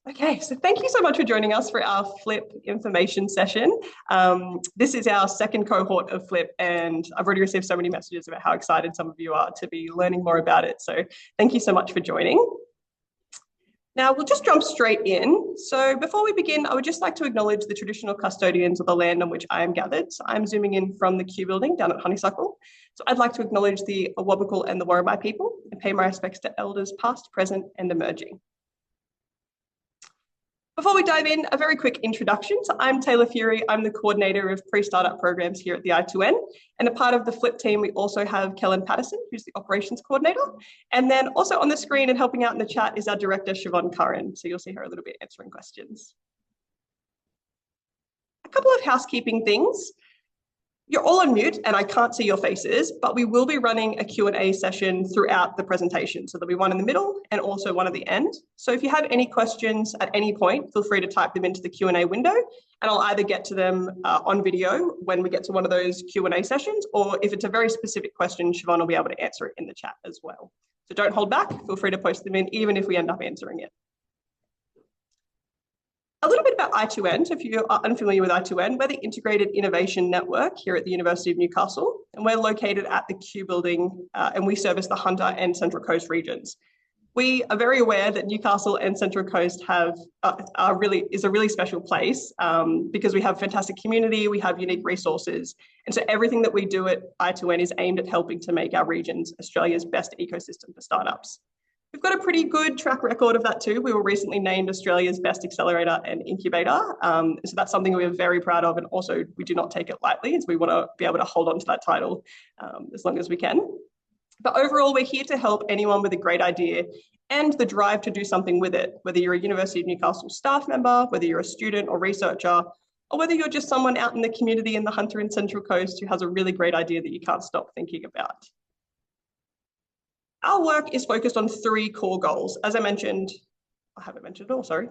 Okay, so thank you so much for joining us for our Flip information session. This is our second cohort of Flip, and I've already received so many messages about how excited some of you are to be learning more about it. So thank you so much for joining. Now we'll just jump straight in. So before we begin, I would just like to acknowledge the traditional custodians of the land on which I am gathered. So I'm zooming in from the Q building down at Honeysuckle. So I'd like to acknowledge the Awabakal and the Warramai people and pay my respects to elders past, present, and emerging. Before we dive in, a very quick introduction. So I'm Taylor Fury. I'm the coordinator of pre-startup programs here at the I2N. And a part of the Flip team, we also have Kellen Patterson, who's the operations coordinator. And then also on the screen and helping out in the chat is our director, Siobhan Curran. So you'll see her a little bit answering questions. A couple of housekeeping things. You're all on mute and I can't see your faces, but we will be running a Q&A session throughout the presentation. So there'll be one in the middle and also one at the end. So if you have any questions at any point, feel free to type them into the Q&A window and I'll either get to them on video when we get to one of those Q&A sessions, or if it's a very specific question, Siobhan will be able to answer it in the chat as well. So don't hold back, feel free to post them in even if we end up answering it. A little bit about I2N. So if you are unfamiliar with I2N, we're the Integrated Innovation Network here at the University of Newcastle, and we're located at the Q building, and we service the Hunter and Central Coast regions. We are very aware that Newcastle and Central Coast is a really special place because we have fantastic community, we have unique resources, and so everything that we do at I2N is aimed at helping to make our regions Australia's best ecosystem for startups. We've got a pretty good track record of that too. We were recently named Australia's best accelerator and incubator. So that's something we're very proud of, and also we do not take it lightly, as we want to be able to hold on to that title as long as we can. But overall, we're here to help anyone with a great idea and the drive to do something with it, whether you're a University of Newcastle staff member, whether you're a student or researcher, or whether you're just someone out in the community in the Hunter and Central Coast who has a really great idea that you can't stop thinking about. Our work is focused on three core goals. As I mentioned, I haven't mentioned it all, sorry.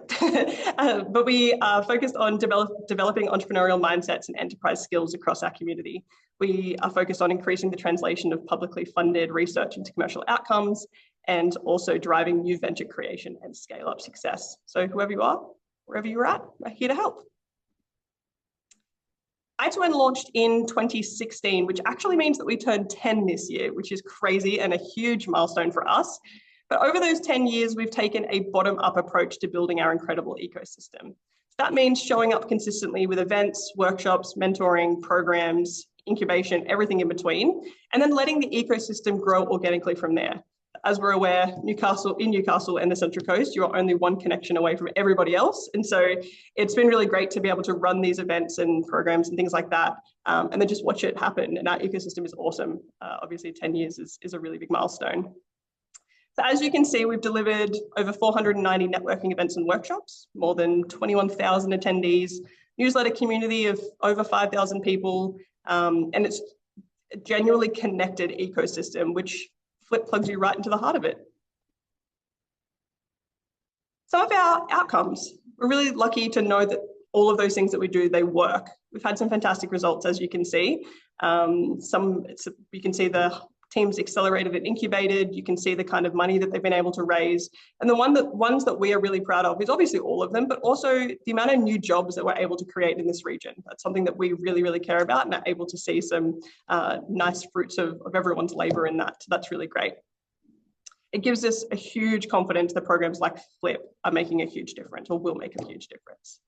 But we are focused on developing entrepreneurial mindsets and enterprise skills across our community. We are focused on increasing the translation of publicly funded research into commercial outcomes and also driving new venture creation and scale up success. So whoever you are, wherever you're at, we're here to help. I2N launched in 2016, which actually means that we turned 10 this year, which is crazy and a huge milestone for us. But over those 10 years, we've taken a bottom-up approach to building our incredible ecosystem. That means showing up consistently with events, workshops, mentoring, programs, incubation, everything in between, and then letting the ecosystem grow organically from there. As we're aware, in Newcastle and the Central Coast, you are only one connection away from everybody else. And so it's been really great to be able to run these events and programs and things like that, and then just watch it happen. And our ecosystem is awesome. Obviously, 10 years is a really big milestone. So as you can see, we've delivered over 490 networking events and workshops, more than 21,000 attendees, newsletter community of over 5,000 people, and it's a genuinely connected ecosystem, which Flip plugs you right into the heart of it. Some of our outcomes, we're really lucky to know that all of those things that we do, they work. We've had some fantastic results, as you can see. You can see the teams accelerated and incubated. You can see the kind of money that they've been able to raise. And the ones that we are really proud of is obviously all of them, but also the amount of new jobs that we're able to create in this region. That's something that we really, really care about, and are able to see some nice fruits of everyone's labor in that. So that's really great. It gives us a huge confidence that programs like Flip are making a huge difference, or will make a huge difference.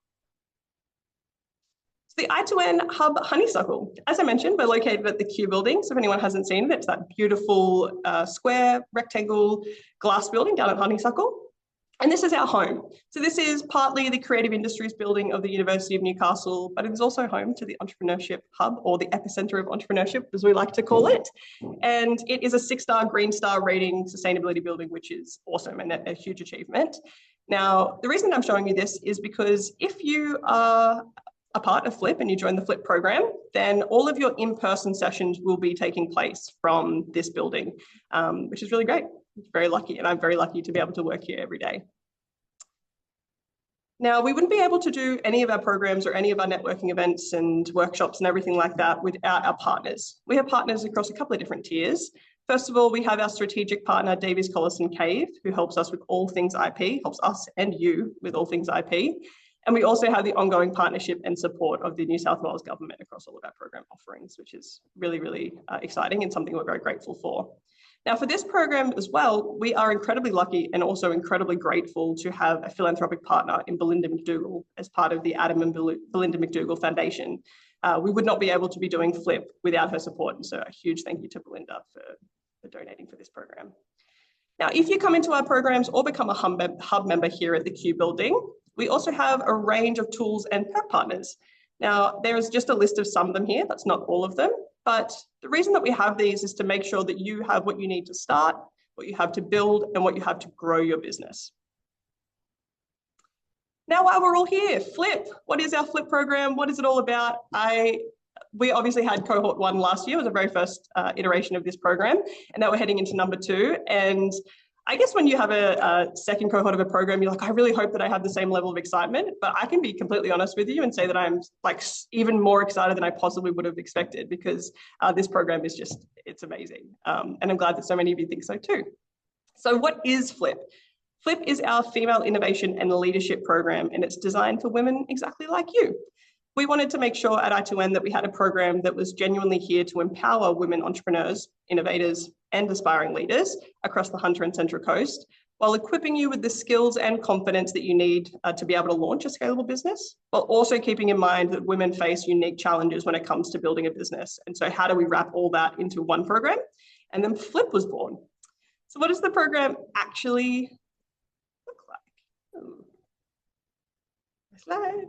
So the I2N Hub Honeysuckle, as I mentioned, we're located at the Q building. So if anyone hasn't seen it, it's that beautiful square rectangle glass building down at Honeysuckle. And this is our home. So this is partly the creative industries building of the University of Newcastle, but it is also home to the Entrepreneurship Hub, or the epicenter of entrepreneurship, as we like to call it. And it is a 6-star Green Star rating sustainability building, which is awesome and a huge achievement. Now, the reason I'm showing you this is because if you are a part of Flip and you join the Flip program, then all of your in-person sessions will be taking place from this building, which is really great. Very lucky, and I'm very lucky to be able to work here every day. Now, we wouldn't be able to do any of our programs or any of our networking events and workshops and everything like that without our partners. We have partners across a couple of different tiers. First of all, we have our strategic partner, Davies Collison Cave, who helps us with all things IP, helps us and you with all things IP. And we also have the ongoing partnership and support of the New South Wales government across all of our program offerings, which is really, really exciting and something we're very grateful for. Now, for this program as well, we are incredibly lucky and also incredibly grateful to have a philanthropic partner in Belinda McDougall as part of the Adam and Belinda McDougall Foundation. We would not be able to be doing FLIP without her support. And so a huge thank you to Belinda for donating for this program. Now, if you come into our programs or become a hub member here at the Q Building, we also have a range of tools and perk partners. Now, there is just a list of some of them here. That's not all of them. But the reason that we have these is to make sure that you have what you need to start, what you have to build, and what you have to grow your business. Now, while we're all here, FLIP. What is our FLIP program? What is it all about? We obviously had cohort 1 last year. It was the very first iteration of this program, and now we're heading into number 2. And I guess when you have a second cohort of a program, you're like, I really hope that I have the same level of excitement, but I can be completely honest with you and say that I'm like even more excited than I possibly would have expected, because this program is just, it's amazing. And I'm glad that so many of you think so too. So what is FLIP? FLIP is our Female Innovation and Leadership program, and it's designed for women exactly like you. We wanted to make sure at I2N that we had a program that was genuinely here to empower women entrepreneurs, innovators, and aspiring leaders across the Hunter and Central Coast, while equipping you with the skills and confidence that you need to be able to launch a scalable business, while also keeping in mind that women face unique challenges when it comes to building a business. And so how do we wrap all that into one program? And then FLIP was born. So what does the program actually look like? Ooh. Slide.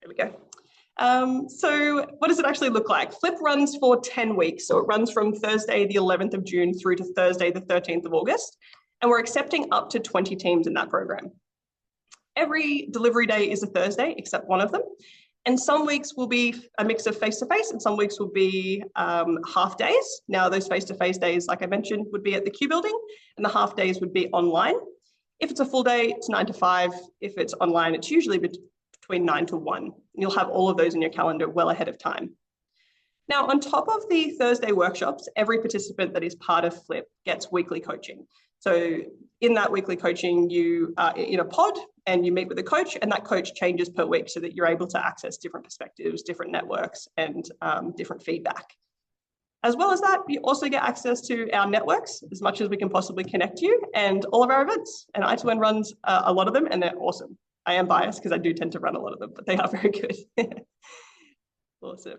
There we go. So what does it actually look like? FLIP runs for 10 weeks. So it runs from Thursday, the 11th of June through to Thursday, the 13th of August. And we're accepting up to 20 teams in that program. Every delivery day is a Thursday, except one of them. And some weeks will be a mix of face-to-face and some weeks will be half days. Now those face-to-face days, like I mentioned, would be at the Q Building, and the half days would be online. If it's a full day, it's 9 to 5. If it's online, it's usually between 9 to 1. You'll have all of those in your calendar well ahead of time. Now, on top of the Thursday workshops, every participant that is part of FLIP gets weekly coaching. So in that weekly coaching, you are in a pod and you meet with a coach, and that coach changes per week so that you're able to access different perspectives, different networks, and different feedback. As well as that, you also get access to our networks as much as we can possibly connect you, and all of our events. And I2N runs a lot of them, and they're awesome. I am biased because I do tend to run a lot of them, but they are very good. Awesome.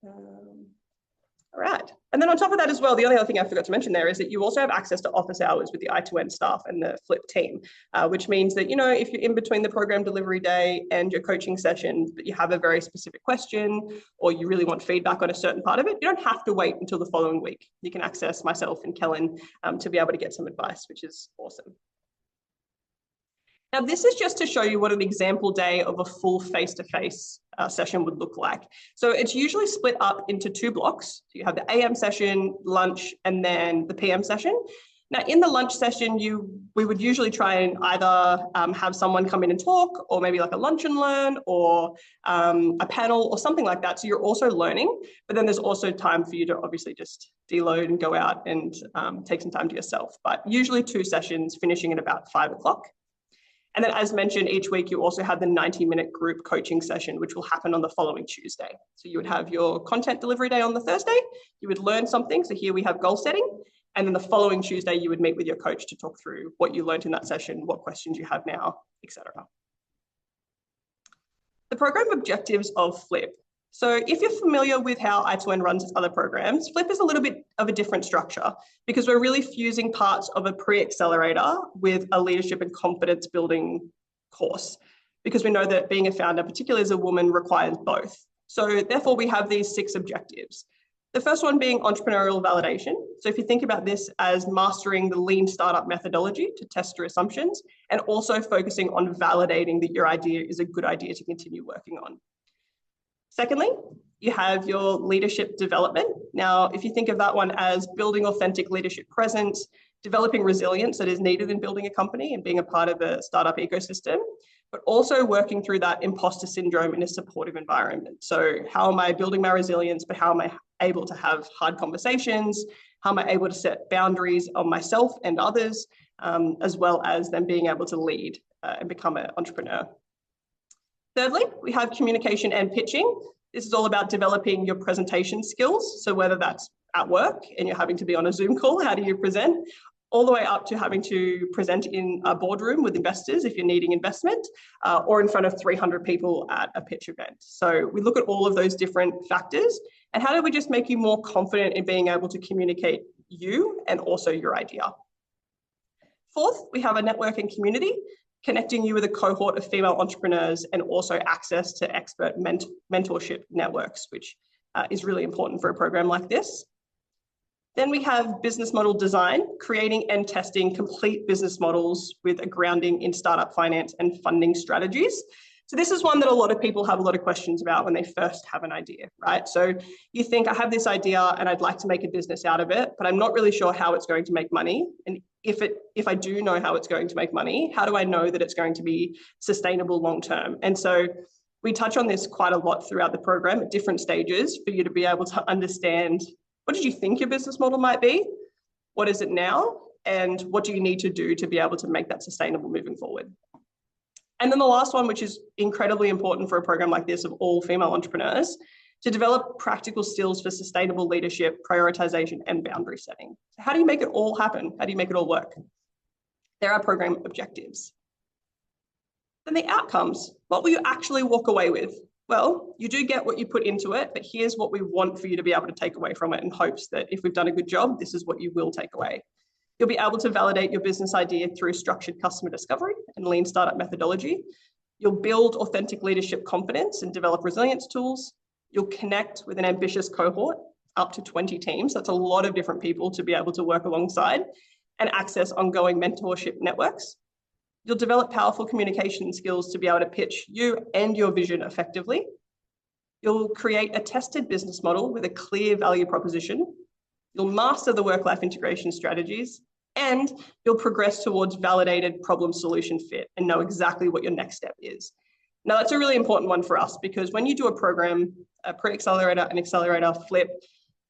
All right. And then on top of that as well, the only other thing I forgot to mention there is that you also have access to office hours with the I2N staff and the FLIP team, which means that, you know, if you're in between the program delivery day and your coaching session, but you have a very specific question or you really want feedback on a certain part of it, you don't have to wait until the following week. You can access myself and Kellen to be able to get some advice, which is awesome. Now, this is just to show you what an example day of a full face-to-face session would look like. So it's usually split up into 2 blocks. So you have the AM session, lunch, and then the PM session. Now, in the lunch session, we would usually try and either have someone come in and talk, or maybe like a lunch and learn, or a panel or something like that. So you're also learning, but then there's also time for you to obviously just deload and go out and take some time to yourself. But usually 2 sessions finishing at about 5 o'clock. And then as mentioned, each week you also have the 90-minute group coaching session, which will happen on the following Tuesday. So you would have your content delivery day on the Thursday, you would learn something. So here we have goal setting. And then the following Tuesday, you would meet with your coach to talk through what you learned in that session, what questions you have now, etc. The program objectives of FLIP. So if you're familiar with how I2N runs its other programs, FLIP is a little bit of a different structure because we're really fusing parts of a pre-accelerator with a leadership and confidence building course, because we know that being a founder, particularly as a woman, requires both. So therefore we have these 6 objectives. The first one being entrepreneurial validation. So if you think about this as mastering the lean startup methodology to test your assumptions, and also focusing on validating that your idea is a good idea to continue working on. Secondly, you have your leadership development. Now, if you think of that one as building authentic leadership presence, developing resilience that is needed in building a company and being a part of a startup ecosystem, but also working through that imposter syndrome in a supportive environment. So how am I building my resilience, but how am I able to have hard conversations? How am I able to set boundaries on myself and others, as well as then being able to lead and become an entrepreneur? Thirdly, we have communication and pitching. This is all about developing your presentation skills. So whether that's at work and you're having to be on a Zoom call, how do you present? All the way up to having to present in a boardroom with investors if you're needing investment, or in front of 300 people at a pitch event. So we look at all of those different factors and how do we just make you more confident in being able to communicate you and also your idea. Fourth, we have a networking community, connecting you with a cohort of female entrepreneurs and also access to expert mentorship networks, which is really important for a program like this. Then we have business model design, creating and testing complete business models with a grounding in startup finance and funding strategies. So this is one that a lot of people have a lot of questions about when they first have an idea, right? So you think, I have this idea and I'd like to make a business out of it, but I'm not really sure how it's going to make money. And if I do know how it's going to make money, how do I know that it's going to be sustainable long-term? And so we touch on this quite a lot throughout the program at different stages for you to be able to understand, what did you think your business model might be? What is it now? And what do you need to do to be able to make that sustainable moving forward? And then the last one, which is incredibly important for a program like this of all female entrepreneurs, to develop practical skills for sustainable leadership, prioritization, and boundary setting. So how do you make it all happen? How do you make it all work? There are program objectives. Then the outcomes. What will you actually walk away with? Well, you do get what you put into it, but here's what we want for you to be able to take away from it in hopes that if we've done a good job, this is what you will take away. You'll be able to validate your business idea through structured customer discovery and lean startup methodology. You'll build authentic leadership confidence and develop resilience tools. You'll connect with an ambitious cohort, up to 20 teams. That's a lot of different people to be able to work alongside and access ongoing mentorship networks. You'll develop powerful communication skills to be able to pitch you and your vision effectively. You'll create a tested business model with a clear value proposition. You'll master the work-life integration strategies, and you'll progress towards validated problem solution fit and know exactly what your next step is. Now, that's a really important one for us because when you do a program, a pre-accelerator, an accelerator, flip,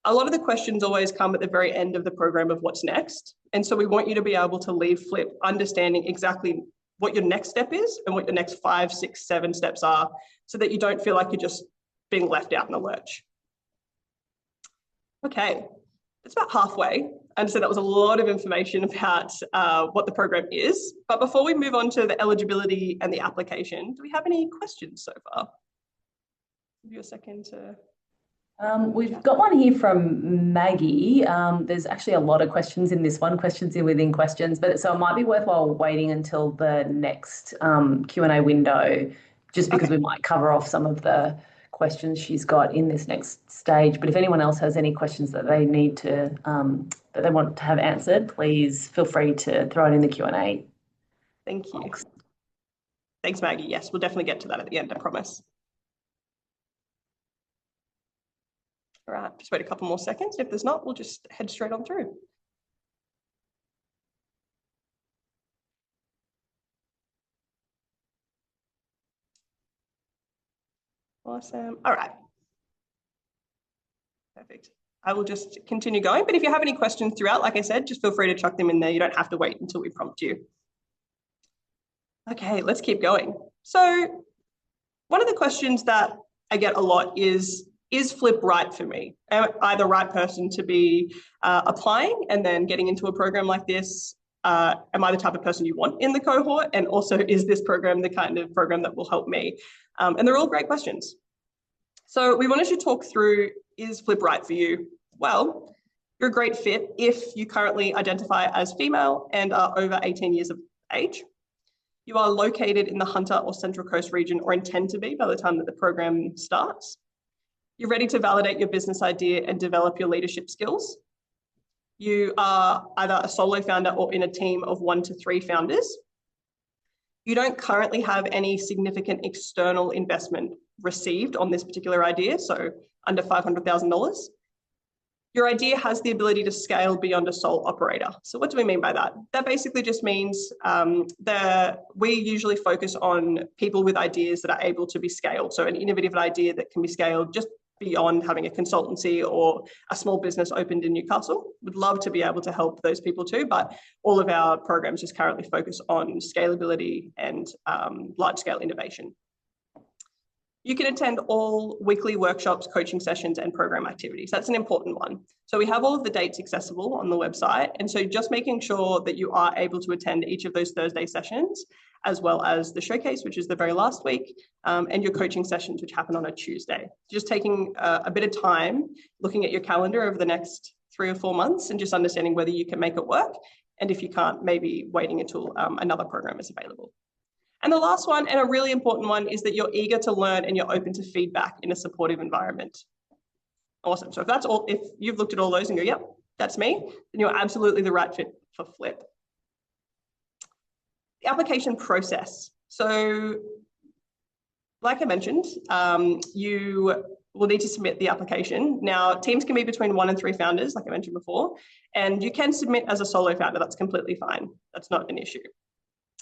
a lot of the questions always come at the very end of the program of what's next. And so we want you to be able to leave flip understanding exactly what your next step is and what your next 5, 6, 7 steps are so that you don't feel like you're just being left out in a lurch. Okay, it's about halfway. I understand that was a lot of information about what the program is. But before we move on to the eligibility and the application, do we have any questions so far? Give you a second to... We've got one here from Maggie. There's actually a lot of questions in this one, questions within questions, but so it might be worthwhile waiting until the next Q&A window, just because we might cover off some of the questions she's got in this next stage. But if anyone else has any questions that they need to, that they want to have answered, please feel free to throw it in the Q&A. Thank you. Thanks, Maggie. Yes, we'll definitely get to that at the end, I promise. All right, just wait a couple more seconds. If there's not, we'll just head straight on through. Awesome. All right. Perfect. I will just continue going, but if you have any questions throughout, like I said, just feel free to chuck them in there. You don't have to wait until we prompt you. Okay, let's keep going. So one of the questions that I get a lot is Flip right for me? Am I the right person to be applying and then getting into a program like this? Am I the type of person you want in the cohort? And also, is this program the kind of program that will help me? And they're all great questions. So we wanted to talk through, is Flip right for you? Well, you're a great fit if you currently identify as female and are over 18 years of age. You are located in the Hunter or Central Coast region or intend to be by the time that the program starts. You're ready to validate your business idea and develop your leadership skills. You are either a solo founder or in a team of 1 to 3 founders. You don't currently have any significant external investment received on this particular idea, so under $500,000. Your idea has the ability to scale beyond a sole operator. So what do we mean by that? That basically just means that we usually focus on people with ideas that are able to be scaled. So an innovative idea that can be scaled just beyond having a consultancy or a small business opened in Newcastle. Would love to be able to help those people too, but all of our programs just currently focus on scalability and large-scale innovation. You can attend all weekly workshops, coaching sessions, and program activities. That's an important one. So we have all of the dates accessible on the website. And so just making sure that you are able to attend each of those Thursday sessions, as well as the showcase, which is the very last week, and your coaching sessions, which happen on a Tuesday. Just taking a bit of time, looking at your calendar over the next 3 or 4 months and just understanding whether you can make it work. And if you can't, maybe waiting until another program is available. And the last one, and a really important one, is that you're eager to learn and you're open to feedback in a supportive environment. Awesome. So if that's all, if you've looked at all those and go, yep, that's me, then you're absolutely the right fit for Flip. The application process. So like I mentioned, you will need to submit the application. Now, teams can be between 1 and 3 founders, like I mentioned before, and you can submit as a solo founder. That's completely fine. That's not an issue.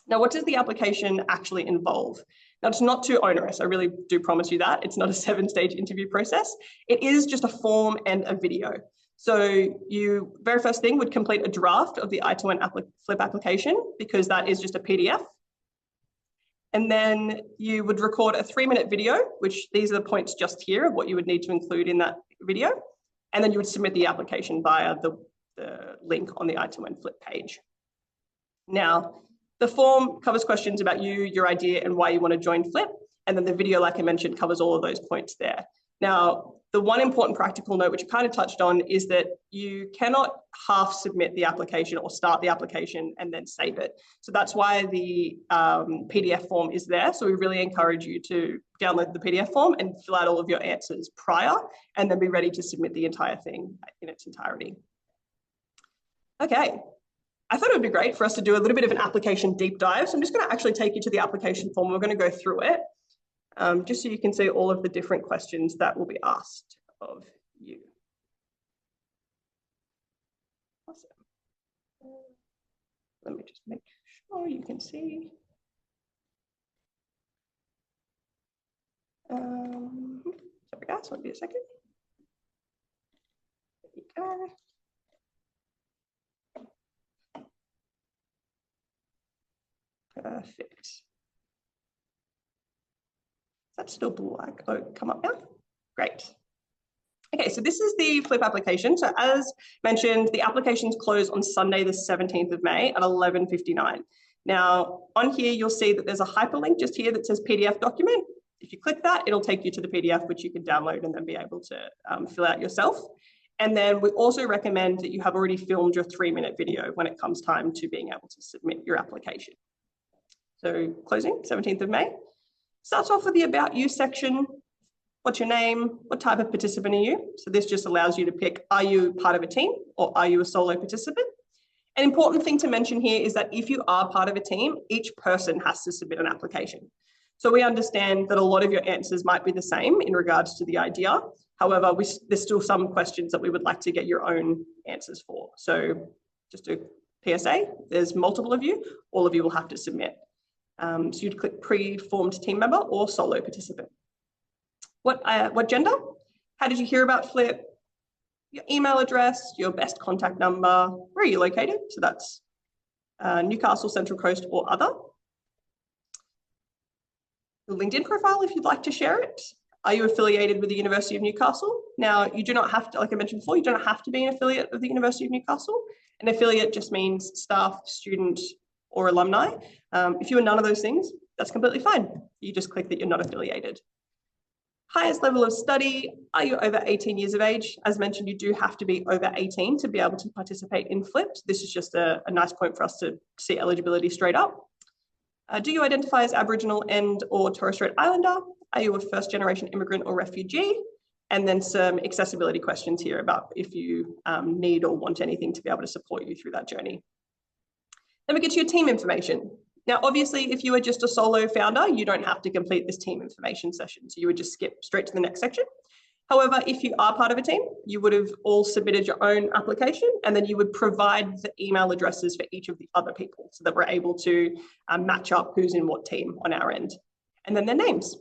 Now, what does the application actually involve? Now, it's not too onerous. I really do promise you that. It's not a 7-stage interview process. It is just a form and a video. So you, very first thing, would complete a draft of the I2N Flip application, because that is just a PDF. And then you would record a 3-minute video, which these are the points just here of what you would need to include in that video. And then you would submit the application via the link on the I2N Flip page. Now, the form covers questions about you, your idea, and why you want to join Flip. And then the video, like I mentioned, covers all of those points there. Now, the one important practical note, which you kind of touched on, is that you cannot half submit the application or start the application and then save it. So that's why the PDF form is there. So we really encourage you to download the PDF form and fill out all of your answers prior, and then be ready to submit the entire thing in its entirety. Okay. I thought it would be great for us to do a little bit of an application deep dive. So I'm just going to actually take you to the application form. We're going to go through it just so you can see all of the different questions that will be asked of you. Awesome. Let me just make sure you can see. Sorry guys, won't be a second. There you go. Perfect. That's still black. Oh, come up now. Great. Okay, so this is the Flip application. So as mentioned, the applications close on Sunday, the 17th of May at 11:59. Now, on here, you'll see that there's a hyperlink just here that says PDF document. If you click that, it'll take you to the PDF, which you can download and then be able to fill out yourself. And then we also recommend that you have already filmed your 3-minute video when it comes time to being able to submit your application. So closing, 17th of May. Starts off with the About You section. What's your name? What type of participant are you? So this just allows you to pick, are you part of a team or are you a solo participant? An important thing to mention here is that if you are part of a team, each person has to submit an application. So we understand that a lot of your answers might be the same in regards to the idea. However, there's still some questions that we would like to get your own answers for. So just a PSA, there's multiple of you, all of you will have to submit. So you'd click pre-formed team member or solo participant. What gender? How did you hear about Flip? Your email address, your best contact number, where are you located? So that's Newcastle, Central Coast or other. The LinkedIn profile, if you'd like to share it. Are you affiliated with the University of Newcastle? Now, you do not have to, like I mentioned before, you don't have to be an affiliate of the University of Newcastle. An affiliate just means staff, student, or alumni. If you are none of those things, that's completely fine. You just click that you're not affiliated. Highest level of study, are you over 18 years of age? As mentioned, you do have to be over 18 to be able to participate in Flipped. This is just a nice point for us to see eligibility straight up. Do you identify as Aboriginal and or Torres Strait Islander? Are you a first generation immigrant or refugee? And then some accessibility questions here about if you need or want anything to be able to support you through that journey. Then we get to your team information. Now, obviously, if you are just a solo founder, you don't have to complete this team information session. So you would just skip straight to the next section. However, if you are part of a team, you would have all submitted your own application and then you would provide the email addresses for each of the other people so that we're able to match up who's in what team on our end. And then their names.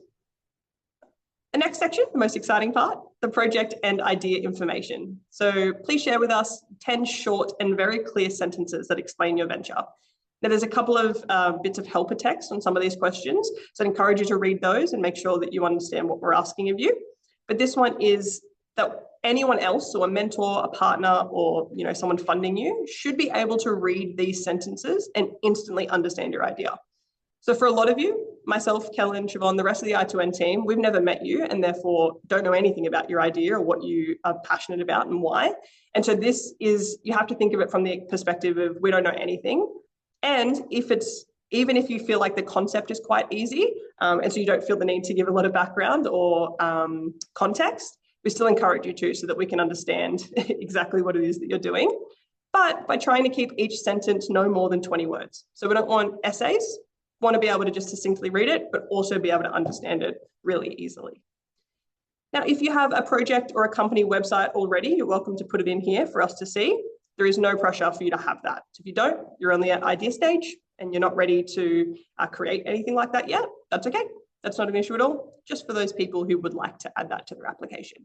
The next section, the most exciting part, the project and idea information. So please share with us 10 short and very clear sentences that explain your venture. Now, there's a couple of bits of helper text on some of these questions, so I encourage you to read those and make sure that you understand what we're asking of you. But this one is that anyone else, so a mentor, a partner, or someone funding you, should be able to read these sentences and instantly understand your idea. So for a lot of you, myself, Kellen, Siobhan, the rest of the I2N team, we've never met you and therefore don't know anything about your idea or what you are passionate about and why. And so you have to think of it from the perspective of we don't know anything. And even if you feel like the concept is quite easy, and so you don't feel the need to give a lot of background or context, we still encourage you to so that we can understand exactly what it is that you're doing. But by trying to keep each sentence no more than 20 words. So we don't want essays. Want to be able to just succinctly read it, but also be able to understand it really easily. Now, if you have a project or a company website already, you're welcome to put it in here for us to see. There is no pressure for you to have that. So if you don't, you're only at idea stage and you're not ready to create anything like that yet, that's okay. That's not an issue at all, just for those people who would like to add that to their application.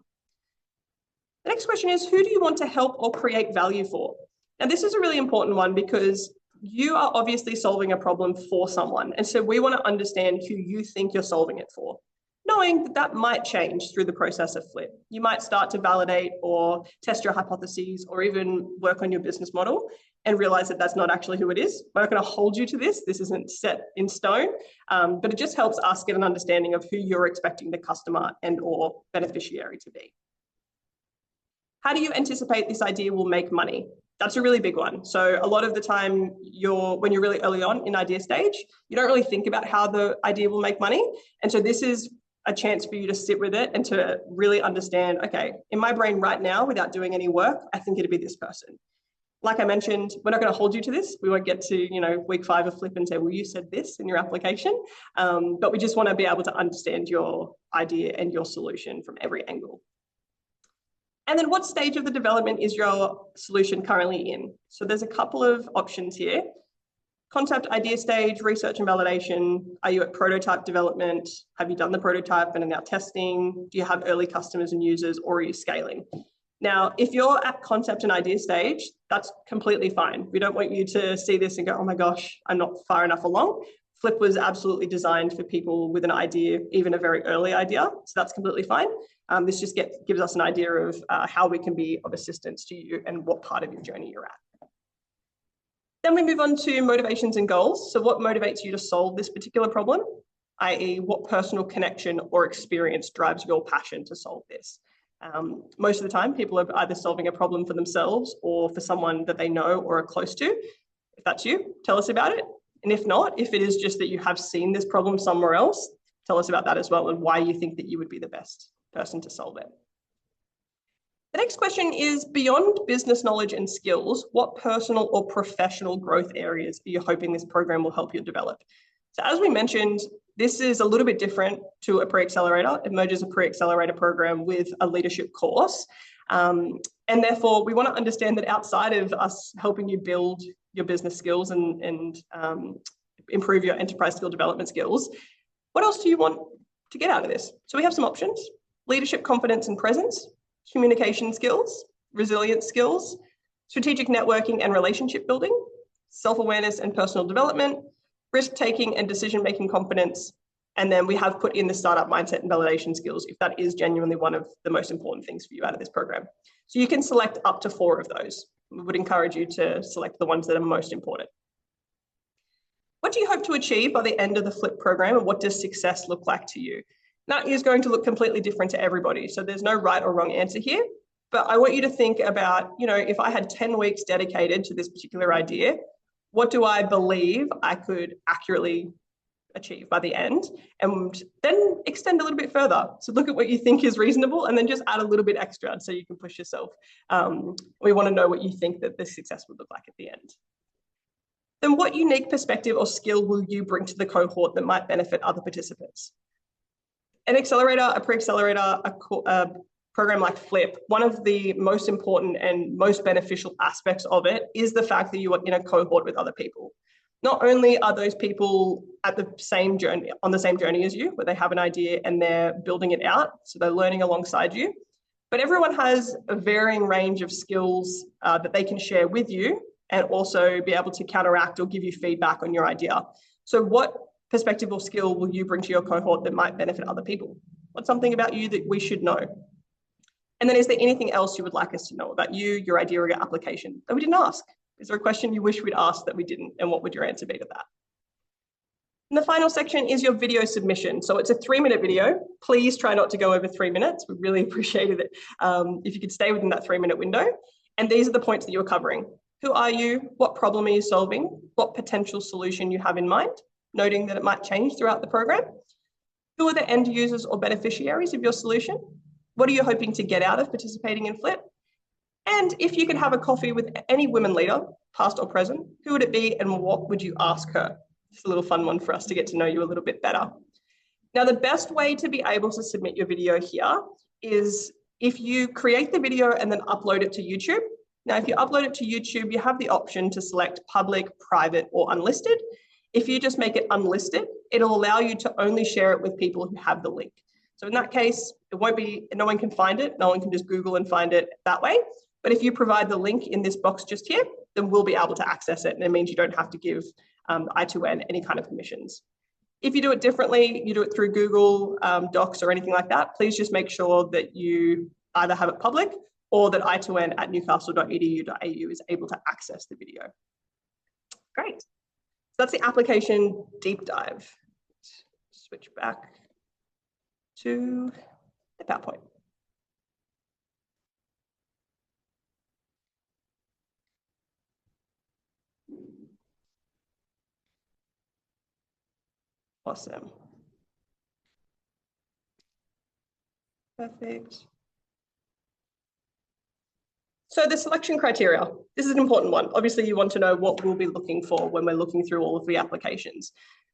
The next question is, who do you want to help or create value for? Now, this is a really important one because you are obviously solving a problem for someone. And so we want to understand who you think you're solving it for, knowing that that might change through the process of Flip. You might start to validate or test your hypotheses or even work on your business model and realize that that's not actually who it is. We're not going to hold you to this. This isn't set in stone, but it just helps us get an understanding of who you're expecting the customer and or beneficiary to be. How do you anticipate this idea will make money? That's a really big one. So a lot of the time when you're really early on in idea stage, you don't really think about how the idea will make money. And so this is a chance for you to sit with it and to really understand, okay, in my brain right now, without doing any work, I think it'd be this person. Like I mentioned, we're not going to hold you to this. We won't get to, week 5 of Flip and say, well, you said this in your application. But we just want to be able to understand your idea and your solution from every angle. And then what stage of the development is your solution currently in? So there's a couple of options here. Concept idea stage, research and validation. Are you at prototype development? Have you done the prototype and are now testing? Do you have early customers and users, or are you scaling? Now, if you're at concept and idea stage, that's completely fine. We don't want you to see this and go, oh my gosh, I'm not far enough along. Flip was absolutely designed for people with an idea, even a very early idea. So that's completely fine. This just gives us an idea of how we can be of assistance to you and what part of your journey you're at. Then we move on to motivations and goals. So what motivates you to solve this particular problem, i.e. what personal connection or experience drives your passion to solve this? Most of the time, people are either solving a problem for themselves or for someone that they know or are close to. If that's you, tell us about it. And if not, if it is just that you have seen this problem somewhere else, tell us about that as well and why you think that you would be the best person to solve it. The next question is, beyond business knowledge and skills, what personal or professional growth areas are you hoping this program will help you develop? So as we mentioned, this is a little bit different to a pre-accelerator. It merges a pre-accelerator program with a leadership course. And therefore, we want to understand that outside of us helping you build your business skills and improve your enterprise skill development skills, what else do you want to get out of this? So we have some options: leadership, confidence and presence, communication skills, resilience skills, strategic networking and relationship building, self-awareness and personal development, risk-taking and decision-making confidence. And then we have put in the startup mindset and validation skills if that is genuinely one of the most important things for you out of this program. So you can select up to 4 of those. We would encourage you to select the ones that are most important. What do you hope to achieve by the end of the Flip program, and what does success look like to you? That is going to look completely different to everybody. So there's no right or wrong answer here, but I want you to think about, if I had 10 weeks dedicated to this particular idea, what do I believe I could accurately achieve by the end, and then extend a little bit further. So look at what you think is reasonable and then just add a little bit extra so you can push yourself. We want to know what you think that the success would look like at the end. Then what unique perspective or skill will you bring to the cohort that might benefit other participants? An accelerator, a pre-accelerator, a program like Flip, one of the most important and most beneficial aspects of it is the fact that you are in a cohort with other people. Not only are those people at the same journey, on the same journey as you, where they have an idea and they're building it out, so they're learning alongside you, but everyone has a varying range of skills that they can share with you and also be able to counteract or give you feedback on your idea. So what perspective or skill will you bring to your cohort that might benefit other people? What's something about you that we should know? And then is there anything else you would like us to know about you, your idea, or your application that we didn't ask? Is there a question you wish we'd asked that we didn't? And what would your answer be to that? And the final section is your video submission. So it's a 3-minute video. Please try not to go over 3 minutes. We really appreciated it if you could stay within that 3-minute window. And these are the points that you're covering. Who are you? What problem are you solving? What potential solution you have in mind? Noting that it might change throughout the program. Who are the end users or beneficiaries of your solution? What are you hoping to get out of participating in FLIP? And if you could have a coffee with any women leader, past or present, who would it be and what would you ask her? It's a little fun one for us to get to know you a little bit better. Now, the best way to be able to submit your video here is if you create the video and then upload it to YouTube. Now, if you upload it to YouTube, you have the option to select public, private, or unlisted. If you just make it unlisted, it'll allow you to only share it with people who have the link. So in that case, it won't be, no one can find it. No one can just Google and find it that way. But if you provide the link in this box just here, then we'll be able to access it. And it means you don't have to give I2N any kind of permissions. If you do it differently, you do it through Google Docs or anything like that, please just make sure that you either have it public or that I2N at newcastle.edu.au is able to access the video. Great. So that's the application deep dive. Switch back to the PowerPoint. Awesome. Perfect. So the selection criteria, this is an important one. Obviously, you want to know what we'll be looking for when we're looking through all of the applications.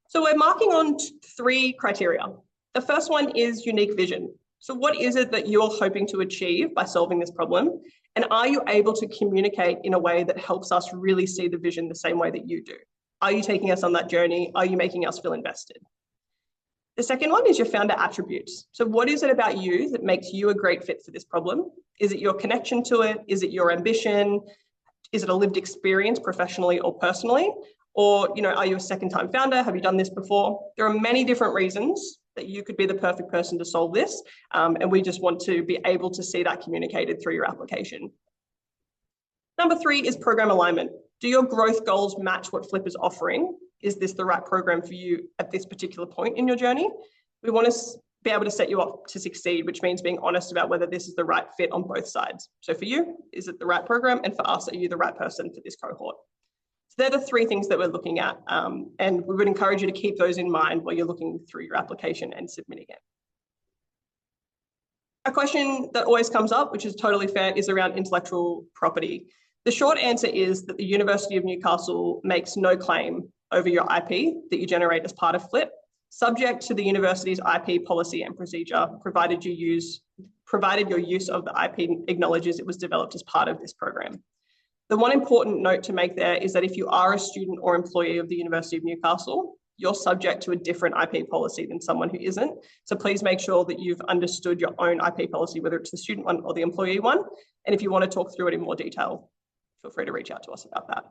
So we're marking on 3 criteria. The first one is unique vision. So what is it that you're hoping to achieve by solving this problem? And are you able to communicate in a way that helps us really see the vision the same way that you do? Are you taking us on that journey? Are you making us feel invested? The second one is your founder attributes. So what is it about you that makes you a great fit for this problem? Is it your connection to it? Is it your ambition? Is it a lived experience professionally or personally? Or, are you a second-time founder? Have you done this before? There are many different reasons that you could be the perfect person to solve this. And we just want to be able to see that communicated through your application. Number 3 is program alignment. Do your growth goals match what Flip is offering? Is this the right program for you at this particular point in your journey? We want to be able to set you up to succeed, which means being honest about whether this is the right fit on both sides. So for you, is it the right program? And for us, are you the right person for this cohort? So they're the 3 things that we're looking at. And we would encourage you to keep those in mind while you're looking through your application and submitting it. A question that always comes up, which is totally fair, is around intellectual property. The short answer is that the University of Newcastle makes no claim over your IP that you generate as part of FLIP, subject to the university's IP policy and procedure, provided your use of the IP acknowledges it was developed as part of this program. The one important note to make there is that if you are a student or employee of the University of Newcastle, you're subject to a different IP policy than someone who isn't. So please make sure that you've understood your own IP policy, whether it's the student one or the employee one. And if you want to talk through it in more detail, feel free to reach out to us about that.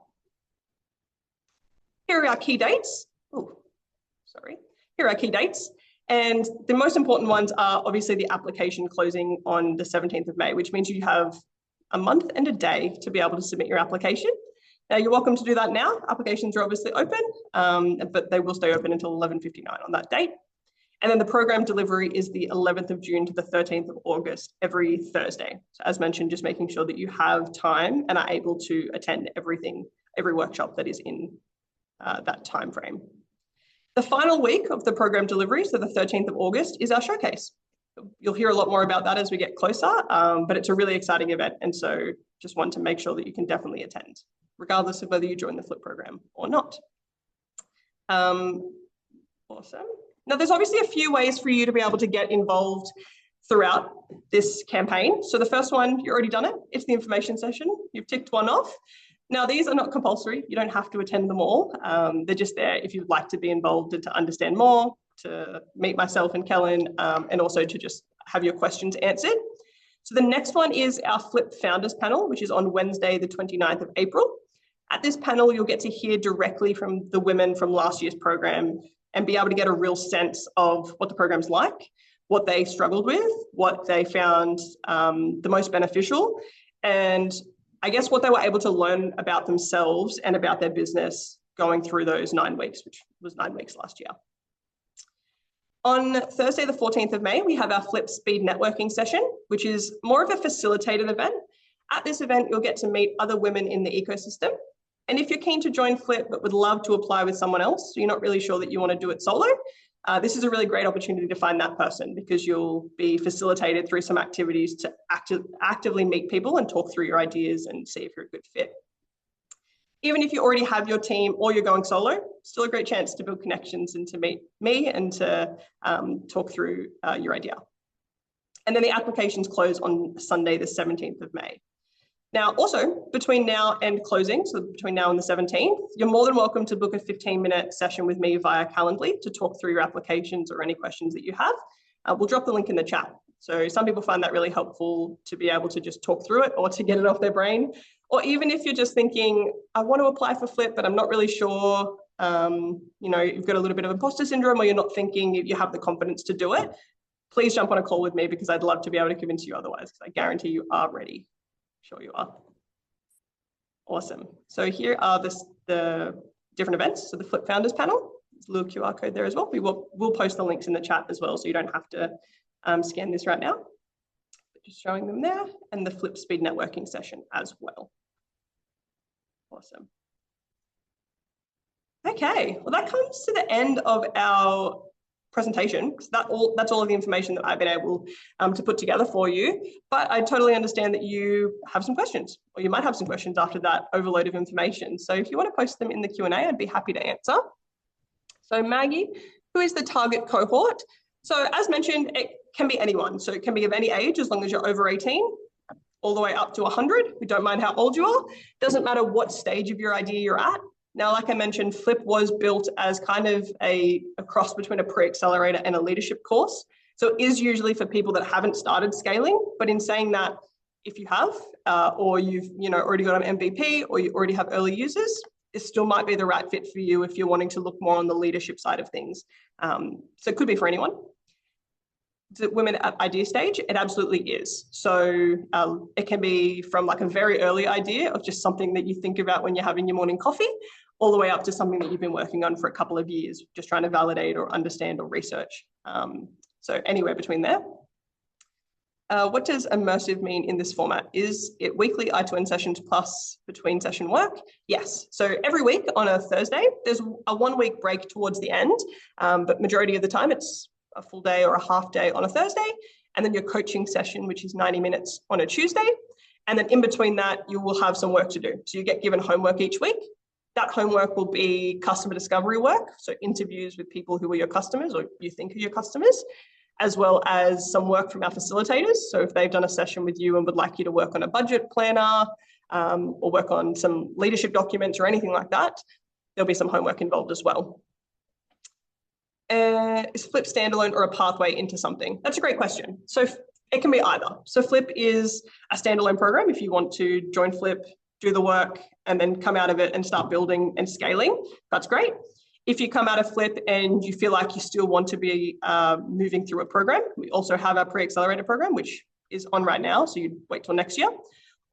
Here are our key dates. Here are our key dates. And the most important ones are obviously the application closing on the 17th of May, which means you have a month and a day to be able to submit your application. Now, you're welcome to do that now. Applications are obviously open, but they will stay open until 11:59 on that date. And then the program delivery is the 11th of June to the 13th of August, every Thursday. So as mentioned, just making sure that you have time and are able to attend every workshop that is in that time frame. The final week of the program delivery, so the 13th of August, is our showcase. You'll hear a lot more about that as we get closer, but it's a really exciting event. And so just want to make sure that you can definitely attend, regardless of whether you join the FLIP program or not. Awesome. Now, there's obviously a few ways for you to be able to get involved throughout this campaign. So the first one, you've already done it. It's the information session. You've ticked one off. Now, these are not compulsory. You don't have to attend them all. They're just there if you'd like to be involved and to understand more, to meet myself and Kellen, and also to just have your questions answered. So the next one is our Flip Founders Panel, which is on Wednesday, the 29th of April. At this panel, you'll get to hear directly from the women from last year's program and be able to get a real sense of what the program's like, what they struggled with, what they found the most beneficial, and I guess what they were able to learn about themselves and about their business going through those 9 weeks, which was 9 weeks last year. On Thursday, the 14th of May, we have our Flip Speed Networking session, which is more of a facilitated event. At this event, you'll get to meet other women in the ecosystem. And if you're keen to join Flip but would love to apply with someone else, so you're not really sure that you want to do it solo, this is a really great opportunity to find that person, because you'll be facilitated through some activities to actively meet people and talk through your ideas and see if you're a good fit. Even if you already have your team or you're going solo, still a great chance to build connections and to meet me and to talk through your idea. And then the applications close on Sunday, the 17th of May. Now, also, between now and closing, so between now and the 17th, you're more than welcome to book a 15-minute session with me via Calendly to talk through your applications or any questions that you have. We'll drop the link in the chat. So some people find that really helpful to be able to just talk through it or to get it off their brain. Or even if you're just thinking, I want to apply for Flip, but I'm not really sure, you've got a little bit of imposter syndrome, or you're not thinking you have the confidence to do it, please jump on a call with me, because I'd love to be able to convince you otherwise, because I guarantee you are ready. Sure you are. Awesome. So here are the different events. So the Flip Founders Panel, there's a little QR code there as well. We'll post the links in the chat as well, so you don't have to scan this right now. But just showing them there, and the Flip Speed Networking session as well. Awesome. Okay, well, that comes to the end of our presentation, because that's all of the information that I've been able to put together for you. But I totally understand that you have some questions, or you might have some questions after that overload of information. So if you want to post them in the Q&A, I'd be happy to answer. So Maggie, who is the target cohort? So as mentioned, it can be anyone. So it can be of any age, as long as you're over 18, all the way up to 100. We don't mind how old you are. Doesn't matter what stage of your idea you're at. Now, like I mentioned, Flip was built as kind of a cross between a pre-accelerator and a leadership course. So it is usually for people that haven't started scaling. But in saying that, if you have, or you've already got an MVP, or you already have early users, this still might be the right fit for you if you're wanting to look more on the leadership side of things. So it could be for anyone. To women at idea stage, it absolutely is. So it can be from like a very early idea of just something that you think about when you're having your morning coffee, all the way up to something that you've been working on for a couple of years, just trying to validate or understand or research. So anywhere between there. What does immersive mean in this format? Is it weekly I2N sessions plus between session work? Yes. So every week on a Thursday, there's a 1 week break towards the end, but majority of the time it's a full day or a half day on a Thursday, and then your coaching session, which is 90 minutes on a Tuesday. And then in between that, you will have some work to do. So you get given homework each week. That homework will be customer discovery work, so interviews with people who are your customers or you think are your customers, as well as some work from our facilitators. So if they've done a session with you and would like you to work on a budget planner or work on some leadership documents or anything like that, there'll be some homework involved as well. Is Flip standalone or a pathway into something? That's a great question. So it can be either. So Flip is a standalone program if you want to join Flip, do the work, and then come out of it and start building and scaling. That's great. If you come out of Flip and you feel like you still want to be moving through a program, we also have our pre-accelerator program, which is on right now, so you wait till next year.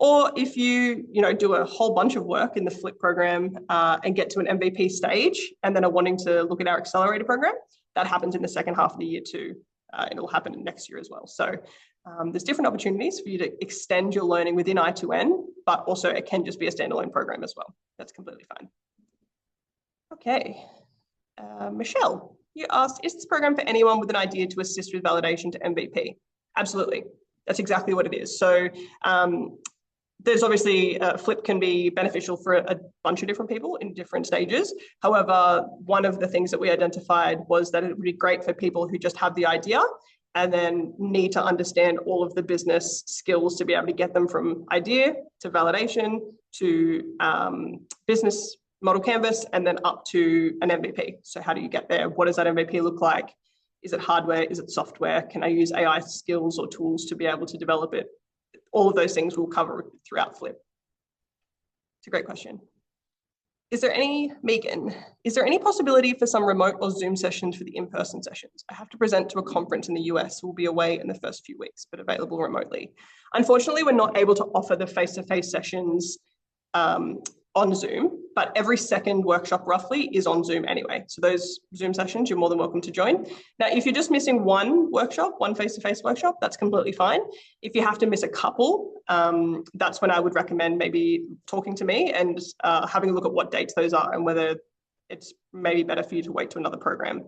Or if you do a whole bunch of work in the Flip program and get to an MVP stage and then are wanting to look at our accelerator program, that happens in the second half of the year too. It'll happen next year as well. So there's different opportunities for you to extend your learning within I2N, but also it can just be a standalone program as well. That's completely fine. Okay, Michelle, you asked, is this program for anyone with an idea to assist with validation to MVP? Absolutely, that's exactly what it is. So there's obviously Flip can be beneficial for a bunch of different people in different stages. However, one of the things that we identified was that it would be great for people who just have the idea and then need to understand all of the business skills to be able to get them from idea to validation to business model canvas, and then up to an MVP. So how do you get there? What does that MVP look like? Is it hardware? Is it software? Can I use AI skills or tools to be able to develop it? All of those things we'll cover throughout Flip. It's a great question. Megan, is there any possibility for some remote or Zoom sessions for the in-person sessions? I have to present to a conference in the US. We'll be away in the first few weeks, but available remotely. Unfortunately, we're not able to offer the face-to-face sessions on Zoom, but every second workshop roughly is on Zoom anyway. So those Zoom sessions, you're more than welcome to join. Now, if you're just missing one workshop, one face-to-face workshop, that's completely fine. If you have to miss a couple, that's when I would recommend maybe talking to me and having a look at what dates those are and whether it's maybe better for you to wait to another program.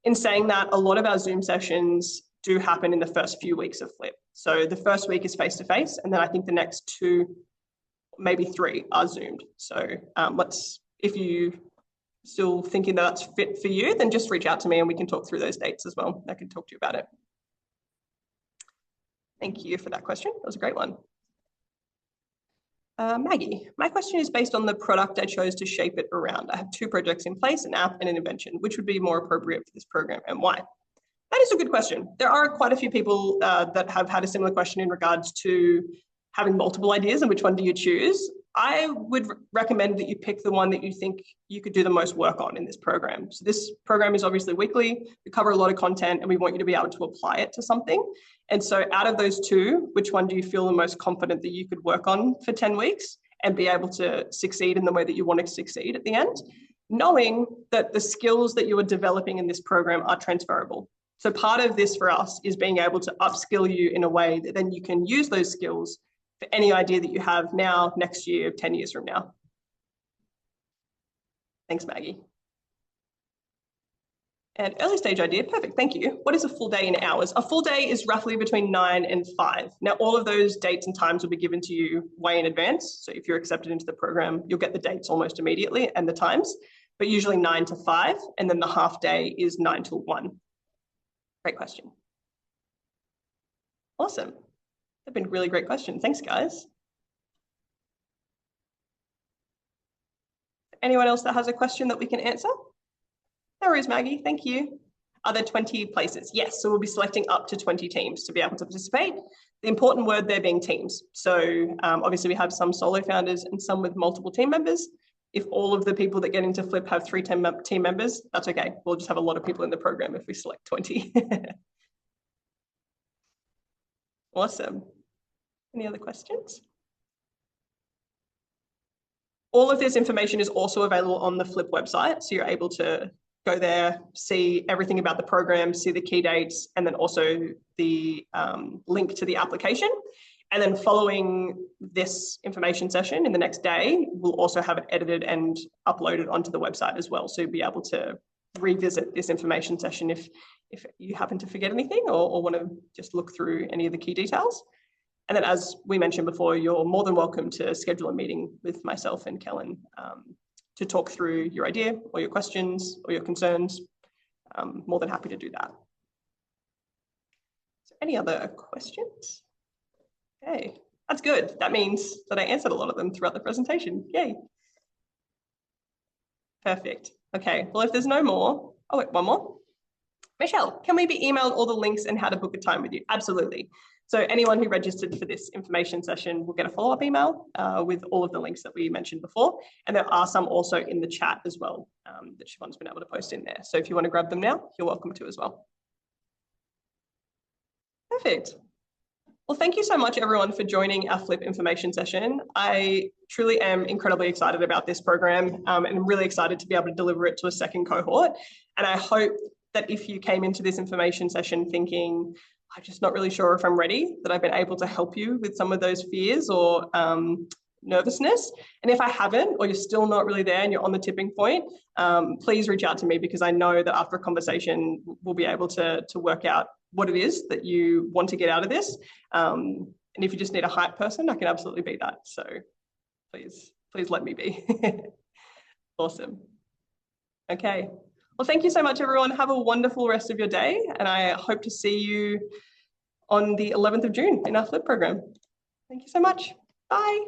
In saying that, a lot of our Zoom sessions do happen in the first few weeks of Flip. So the first week is face-to-face, and then I think the next 2, maybe 3 are Zoomed. So if you still thinking that that's fit for you, then just reach out to me and we can talk through those dates as well. I can talk to you about it. Thank you for that question. That was a great one. Maggie, my question is based on the product I chose to shape it around. I have 2 projects in place, an app and an invention. Which would be more appropriate for this program and why? That is a good question. There are quite a few people that have had a similar question in regards to having multiple ideas and which one do you choose. I would recommend that you pick the one that you think you could do the most work on in this program. So this program is obviously weekly. We cover a lot of content and we want you to be able to apply it to something. And so out of those 2, which one do you feel the most confident that you could work on for 10 weeks and be able to succeed in the way that you want to succeed at the end? Knowing that the skills that you are developing in this program are transferable. So part of this for us is being able to upskill you in a way that then you can use those skills for any idea that you have now, next year, 10 years from now. Thanks, Maggie. And early stage idea, perfect, thank you. What is a full day in hours? A full day is roughly between 9 and 5. Now, all of those dates and times will be given to you way in advance. So if you're accepted into the program, you'll get the dates almost immediately and the times, but usually 9 to 5, and then the half day is 9 till 1. Great question. Awesome. They've been really great questions. Thanks, guys. Anyone else that has a question that we can answer? No worries, Maggie. Thank you. Are there 20 places? Yes. So we'll be selecting up to 20 teams to be able to participate. The important word there being teams. So obviously we have some solo founders and some with multiple team members. If all of the people that get into Flip have 3 team members, that's okay. We'll just have a lot of people in the program if we select 20. Awesome. Any other questions? All of this information is also available on the Flip website. So you're able to go there, see everything about the program, see the key dates, and then also the link to the application. And then following this information session in the next day, we'll also have it edited and uploaded onto the website as well. So you'll be able to revisit this information session if you happen to forget anything or want to just look through any of the key details. And then, as we mentioned before, you're more than welcome to schedule a meeting with myself and Kellen to talk through your idea or your questions or your concerns. More than happy to do that. So any other questions? Okay, that's good. That means that I answered a lot of them throughout the presentation. Yay. Perfect. Okay, well, if there's no more, oh wait, one more. Michelle, can we be emailed all the links and how to book a time with you? Absolutely. So anyone who registered for this information session will get a follow-up email with all of the links that we mentioned before. And there are some also in the chat as well that Siobhan's been able to post in there. So if you want to grab them now, you're welcome to as well. Perfect. Well, thank you so much, everyone, for joining our Flip information session. I truly am incredibly excited about this program and I'm really excited to be able to deliver it to a second cohort. And I hope that if you came into this information session thinking, I'm just not really sure if I'm ready, that I've been able to help you with some of those fears or nervousness. And if I haven't, or you're still not really there and you're on the tipping point, please reach out to me because I know that after a conversation, we'll be able to work out what it is that you want to get out of this. And if you just need a hype person, I can absolutely be that. So please let me be. Awesome. Okay. Well, thank you so much, everyone. Have a wonderful rest of your day, and I hope to see you on the 11th of June in our Flip program. Thank you so much. Bye.